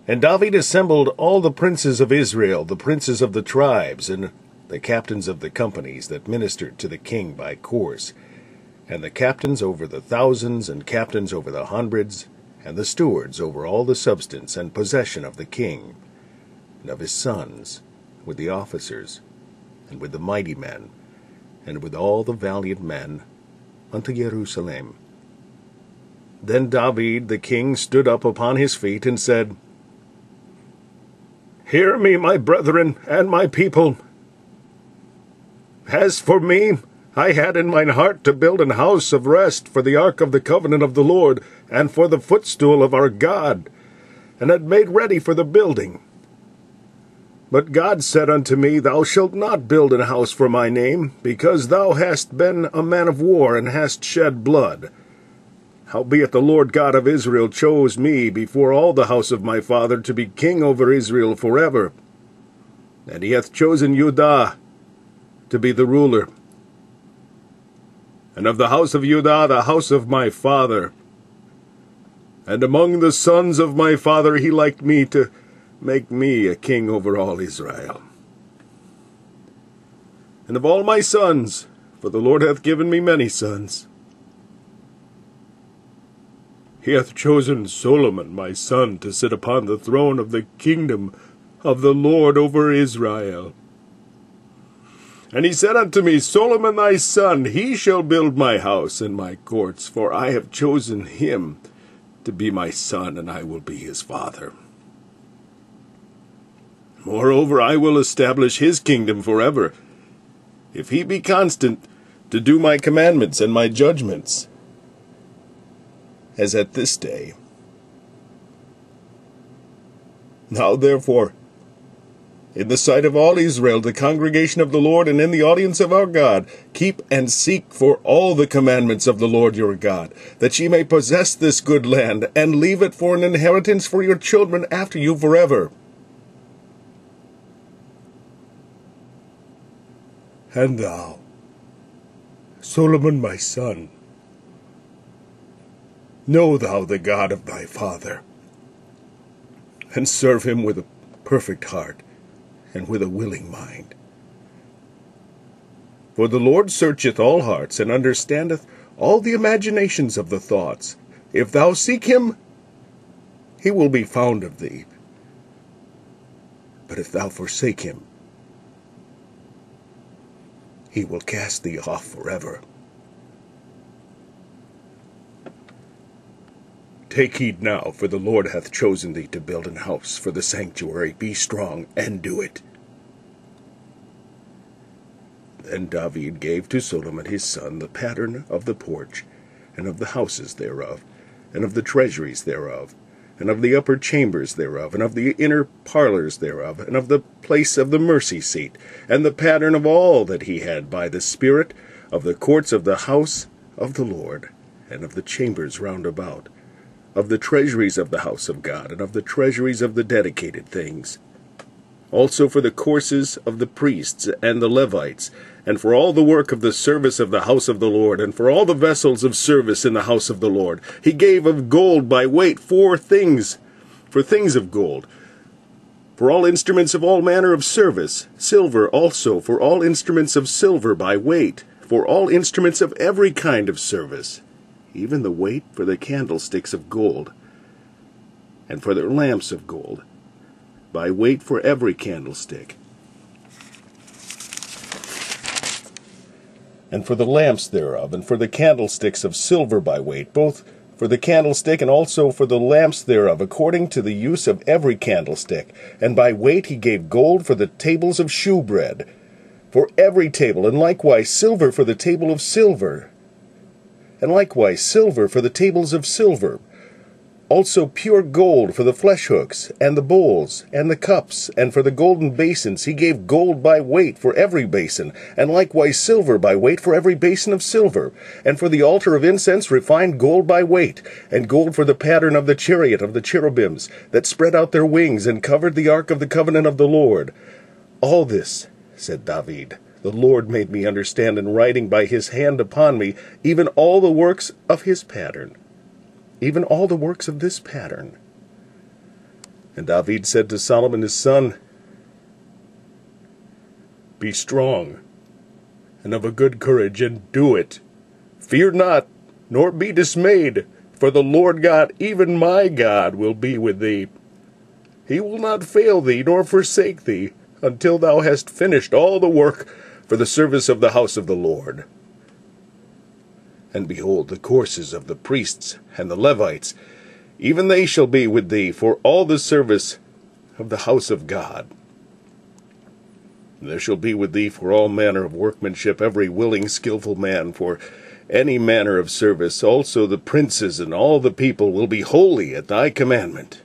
And David assembled all the princes of Israel, the princes of the tribes, and the captains of the companies that ministered to the king by course, and the captains over the thousands, and captains over the hundreds, and the stewards over all the substance and possession of the king, and of his sons, with the officers, and with the mighty men, and with all the valiant men, unto Jerusalem. Then David the king stood up upon his feet, and said, Hear me, my brethren, and my people. As for me, I had in mine heart to build an house of rest for the ark of the covenant of the Lord, and for the footstool of our God, and had made ready for the building. But God said unto me, Thou shalt not build an house for my name, because thou hast been a man of war, and hast shed blood. Howbeit the Lord God of Israel chose me before all the house of my father to be king over Israel forever. And he hath chosen Judah to be the ruler. And of the house of Judah, the house of my father. And among the sons of my father he liked me to make me a king over all Israel. And of all my sons, for the Lord hath given me many sons, he hath chosen Solomon my son to sit upon the throne of the kingdom of the Lord over Israel. And he said unto me, Solomon thy son, he shall build my house and my courts, for I have chosen him to be my son, and I will be his father. Moreover, I will establish his kingdom forever, if he be constant to do my commandments and my judgments, as at this day. Now therefore, in the sight of all Israel, the congregation of the Lord, and in the audience of our God, keep and seek for all the commandments of the Lord your God, that ye may possess this good land, and leave it for an inheritance for your children after you forever. And thou, Solomon my son, know thou the God of thy father, and serve him with a perfect heart, and with a willing mind. For the Lord searcheth all hearts, and understandeth all the imaginations of the thoughts. If thou seek him, he will be found of thee. But if thou forsake him, he will cast thee off forever. Take heed now, for the Lord hath chosen thee to build an house for the sanctuary. Be strong, and do it. Then David gave to Solomon his son the pattern of the porch, and of the houses thereof, and of the treasuries thereof, and of the upper chambers thereof, and of the inner parlors thereof, and of the place of the mercy seat, and the pattern of all that he had by the Spirit, of the courts of the house of the Lord, and of the chambers round about, of the treasuries of the house of God, and of the treasuries of the dedicated things. Also for the courses of the priests and the Levites, and for all the work of the service of the house of the Lord, and for all the vessels of service in the house of the Lord. He gave of gold by weight for things of gold, for all instruments of all manner of service, silver also for all instruments of silver by weight, for all instruments of every kind of service, even the weight for the candlesticks of gold, and for their lamps of gold, by weight for every candlestick, and for the lamps thereof, and for the candlesticks of silver by weight, both for the candlestick and also for the lamps thereof, according to the use of every candlestick. And by weight he gave gold for the tables of shewbread, for every table, and likewise silver for the table of silver, and likewise silver for the tables of silver. Also pure gold for the flesh hooks, and the bowls, and the cups, and for the golden basins he gave gold by weight for every basin, and likewise silver by weight for every basin of silver. And for the altar of incense refined gold by weight, and gold for the pattern of the chariot of the cherubims, that spread out their wings, and covered the ark of the covenant of the Lord. All this, said David, the Lord made me understand in writing by his hand upon me, even all the works of his pattern, even all the works of this pattern. And David said to Solomon his son, Be strong, and of a good courage, and do it. Fear not, nor be dismayed, for the Lord God, even my God, will be with thee. He will not fail thee, nor forsake thee, until thou hast finished all the work for the service of the house of the Lord. And behold, the courses of the priests and the Levites, even they shall be with thee for all the service of the house of God. And there shall be with thee for all manner of workmanship every willing, skillful man for any manner of service. Also the princes and all the people will be holy at thy commandment.